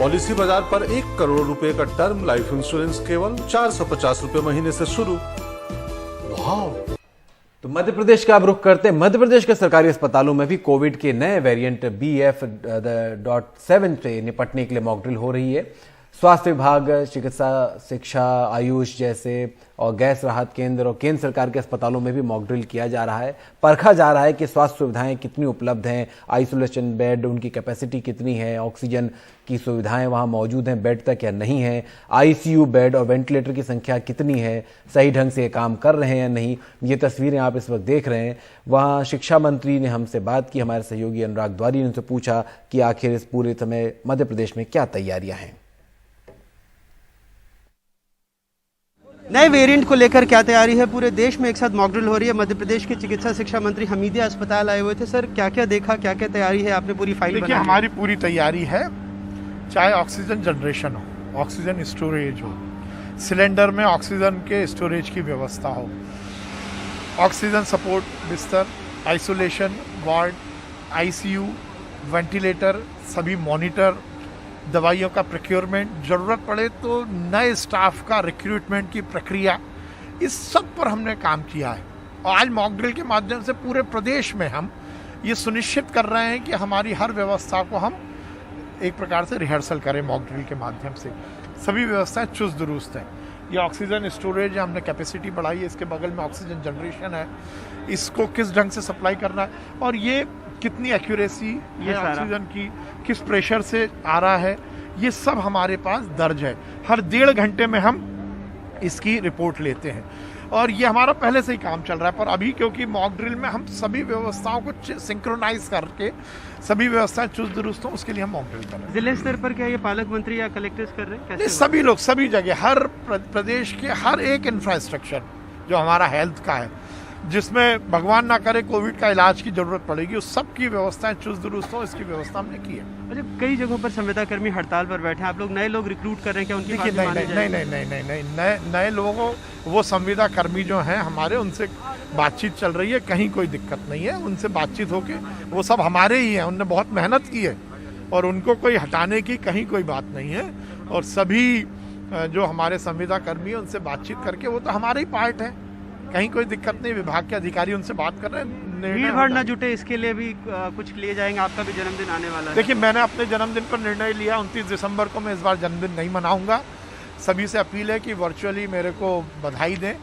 Policy बाजार पर 1 करोड़ रुपए का टर्म लाइफ इंश्योरेंस केवल 450 रुपए महीने से शुरू। वाह! तो मध्य प्रदेश का अब रुख करते हैं। मध्य प्रदेश के सरकारी अस्पतालों में भी कोविड के नए वेरिएंट BF.7 से निपटने के लिए मॉक ड्रिल हो रही है। स्वास्थ्य विभाग, चिकित्सा शिक्षा, आयुष जैसे और गैस राहत केंद्र और केंद्र सरकार के अस्पतालों में भी मॉक ड्रिल किया जा रहा है। परखा जा रहा है कि स्वास्थ्य सुविधाएं कितनी उपलब्ध हैं, आइसोलेशन बेड उनकी कैपेसिटी कितनी है, ऑक्सीजन की सुविधाएं वहां मौजूद हैं बेड तक या नहीं है, ICU बेड और वेंटिलेटर की संख्या कितनी है, सही ढंग से ये काम कर रहे हैं या नहीं। ये तस्वीरें आप इस वक्त देख रहे हैं। वहाँ शिक्षा मंत्री ने हमसे बात की, हमारे सहयोगी अनुराग द्वारी ने उनसे पूछा कि आखिर इस पूरे समय मध्य प्रदेश में क्या तैयारियां हैं। नए वेरिएंट को लेकर क्या तैयारी है? पूरे देश में एक साथ मॉक ड्रिल हो रही है। मध्य प्रदेश के चिकित्सा शिक्षा मंत्री हमीदिया अस्पताल आए हुए थे। सर, क्या क्या देखा, क्या क्या तैयारी है? आपने पूरी फाइल देखिए, हमारी पूरी तैयारी है, चाहे ऑक्सीजन जनरेशन हो, ऑक्सीजन स्टोरेज हो, सिलेंडर में ऑक्सीजन के स्टोरेज की व्यवस्था हो, ऑक्सीजन सपोर्ट बिस्तर, आइसोलेशन वार्ड, ICU, वेंटिलेटर, सभी मॉनिटर, दवाइयों का प्रोक्योरमेंट, ज़रूरत पड़े तो नए स्टाफ का रिक्रूटमेंट की प्रक्रिया, इस सब पर हमने काम किया है। और आज मॉक ड्रिल के माध्यम से पूरे प्रदेश में हम ये सुनिश्चित कर रहे हैं कि हमारी हर व्यवस्था को हम एक प्रकार से रिहर्सल करें। मॉक ड्रिल के माध्यम से सभी व्यवस्थाएं चुस्त दुरुस्त हैं। ये ऑक्सीजन स्टोरेज है, हमने कैपेसिटी बढ़ाई है, इसके बगल में ऑक्सीजन जनरेशन है, इसको किस ढंग से सप्लाई करना है और ये कितनी एक्यूरेसी ये ऑक्सीजन की किस प्रेशर से आ रहा है, ये सब हमारे पास दर्ज है। हर 1.5 घंटे में हम इसकी रिपोर्ट लेते हैं और ये हमारा पहले से ही काम चल रहा है। पर अभी क्योंकि मॉक ड्रिल में हम सभी व्यवस्थाओं को सिंक्रोनाइज करके सभी व्यवस्थाएं चुस्त दुरुस्त हों, उसके लिए हम मॉक ड्रिल कर रहे हैं। जिले स्तर पर क्या ये पालक मंत्री या कलेक्टर्स कर रहे हैं? कैसे? सभी लोग, सभी जगह, हर प्रदेश के हर एक इंफ्रास्ट्रक्चर जो हमारा हेल्थ का है, जिसमें भगवान ना करे कोविड का इलाज की जरूरत पड़ेगी, उस सब की व्यवस्थाएं चुस्त दुरुस्त हो, इसकी व्यवस्था हमने की है। अच्छा, कई जगहों पर संविदा कर्मी हड़ताल पर बैठे हैं, आप लोग नए लोग रिक्रूट कर रहे हैं, क्या उनकी बात मानी जाएगी? नहीं, नए लोगों, वो संविदा कर्मी जो हैं हमारे, उनसे बातचीत चल रही है, कहीं कोई दिक्कत नहीं है, उनसे बातचीत होके वो सब हमारे ही हैं, उनने बहुत मेहनत की है और उनको कोई हटाने की कहीं कोई बात नहीं है। और सभी जो हमारे संविदा कर्मी हैं उनसे बातचीत करके, वो तो हमारे ही पार्ट है, कहीं कोई दिक्कत नहीं। विभाग के अधिकारी उनसे बात कर रहे हैं। भीड़ भाड़ न जुटे, इसके लिए भी कुछ लिए जाएंगे। आपका भी जन्मदिन आने वाला है। देखिए, मैंने अपने जन्मदिन पर निर्णय लिया, 29 दिसंबर को मैं इस बार जन्मदिन नहीं मनाऊंगा। सभी से अपील है कि वर्चुअली मेरे को बधाई दें।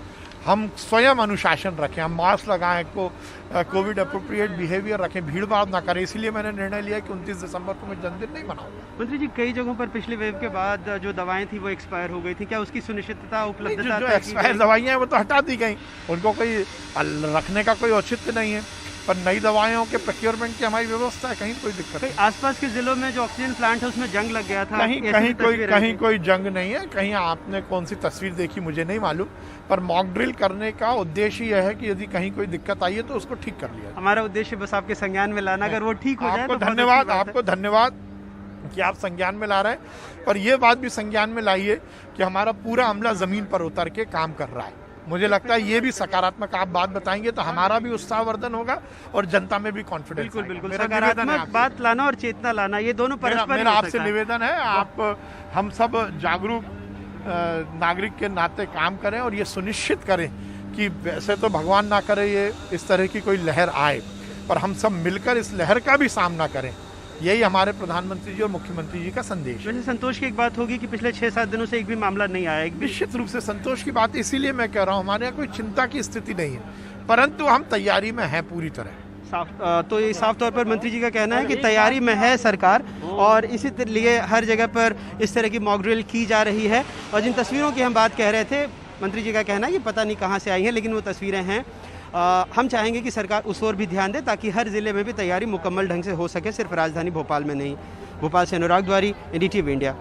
हम स्वयं अनुशासन रखें, हम मास्क लगाएं, कोविड अप्रोप्रिएट बिहेवियर रखें, भीड़ भाड़ ना करें। इसीलिए मैंने निर्णय लिया कि 29 दिसंबर को मैं जन्मदिन नहीं मनाऊंगा। मंत्री जी, कई जगहों पर पिछले वेव के बाद जो दवाएं थी वो एक्सपायर हो गई थी, क्या उसकी सुनिश्चितता, उपलब्धता? जो एक्सपायर दवाइयाँ हैं वो तो हटा दी गई, उनको कोई रखने का कोई औचित्य नहीं है। पर नई दवाइयों के प्रोक्योरमेंट की हमारी व्यवस्था है, कहीं कोई दिक्कत नहीं। आसपास के जिलों में जो ऑक्सीजन प्लांट है उसमें जंग लग गया था। कहीं कोई जंग नहीं है। कहीं आपने कौन सी तस्वीर देखी मुझे नहीं मालूम, पर मॉक ड्रिल करने का उद्देश्य यह है कि यदि कहीं कोई दिक्कत आई है तो उसको ठीक कर लिया। हमारा उद्देश्य बस आपके संज्ञान में लाना, अगर वो ठीक हो जाए। आपको धन्यवाद कि आप संज्ञान में ला रहे हैं, पर यह बात भी संज्ञान में लाइए कि हमारा पूरा अमला जमीन पर उतर के काम कर रहा है। मुझे लगता है ये भी सकारात्मक आप बात बताएंगे तो हमारा भी उत्साहवर्धन होगा और जनता में भी कॉन्फिडेंस। बिल्कुल सकारात्मक बात लाना और चेतना लाना, ये दोनों परस्पर। मेरा आपसे निवेदन है, आप हम सब जागरूक नागरिक के नाते काम करें और ये सुनिश्चित करें कि वैसे तो भगवान ना करे ये इस तरह की कोई लहर आए, पर हम सब मिलकर इस लहर का भी सामना करें। यही हमारे प्रधानमंत्री जी और मुख्यमंत्री जी का संदेश है। वैसे संतोष की एक बात होगी कि पिछले 6-7 दिनों से एक भी मामला नहीं आया। निश्चित रूप से संतोष की बात, इसीलिए मैं कह रहा हूँ हमारे यहाँ कोई चिंता की स्थिति नहीं है, परंतु हम तैयारी में हैं पूरी तरह। तो ये साफ तौर पर मंत्री जी का कहना है कि तैयारी में है सरकार और इसी लिए हर जगह पर इस तरह की मॉक ड्रिल की जा रही है। और जिन तस्वीरों की हम बात कह रहे थे, मंत्री जी का कहना है कि पता नहीं कहाँ से आई हैं, लेकिन वो तस्वीरें हैं। हम चाहेंगे कि सरकार उस ओर भी ध्यान दे ताकि हर जिले में भी तैयारी मुकम्मल ढंग से हो सके, सिर्फ राजधानी भोपाल में नहीं। भोपाल से अनुराग द्वारी, NDTV इंडिया।